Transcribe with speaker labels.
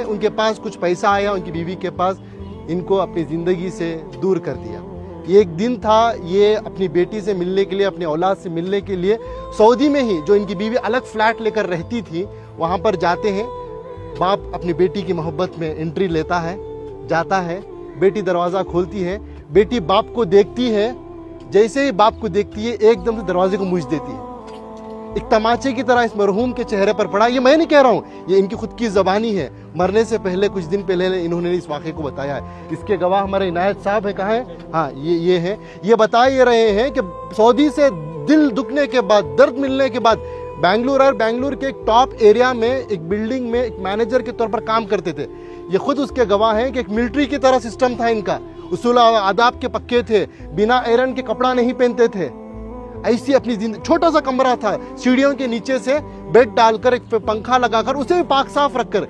Speaker 1: उनके पास कुछ पैसा आया, उनकी बीवी के पास, इनको अपनी ज़िंदगी से दूर कर दिया। ये एक दिन था, ये अपनी बेटी से मिलने के लिए, अपनी औलाद से मिलने के लिए सऊदी में ही, जो इनकी बीवी अलग फ्लैट लेकर रहती थी, वहाँ पर जाते हैं। बाप अपनी बेटी की मोहब्बत में एंट्री लेता है, जाता है। बेटी दरवाज़ा खोलती है, बेटी बाप को देखती है। जैसे ही बाप को देखती है, एकदम से दरवाजे को मूछ देती है। एक तमाचे की तरह इस मरहूम के चेहरे पर पड़ा। ये मैं नहीं कह रहा हूँ, ये इनकी खुद की ज़बानी है। मरने से पहले, कुछ दिन पहले इन्होंने इस वाक़े को बताया है। इसके गवाह हमारे इनायत साहब है। कहाँ है? हाँ, ये है। ये बता ये रहे हैं कि सऊदी से दिल दुखने के बाद, दर्द मिलने के बाद, बेंगलुरु के एक टॉप एरिया में, एक बिल्डिंग में एक मैनेजर के तौर पर काम करते थे। ये खुद उसके गवाह हैं कि एक मिलिट्री की तरह सिस्टम था इनका। उसूल आदाब के पक्के थे, बिना आयरन के कपड़ा नहीं पहनते थे। ऐसी अपनी जिंदगी, छोटा सा कमरा था, सीढ़ियों के नीचे से बेड डालकर, एक पंखा लगाकर, उसे भी पाक साफ रखकर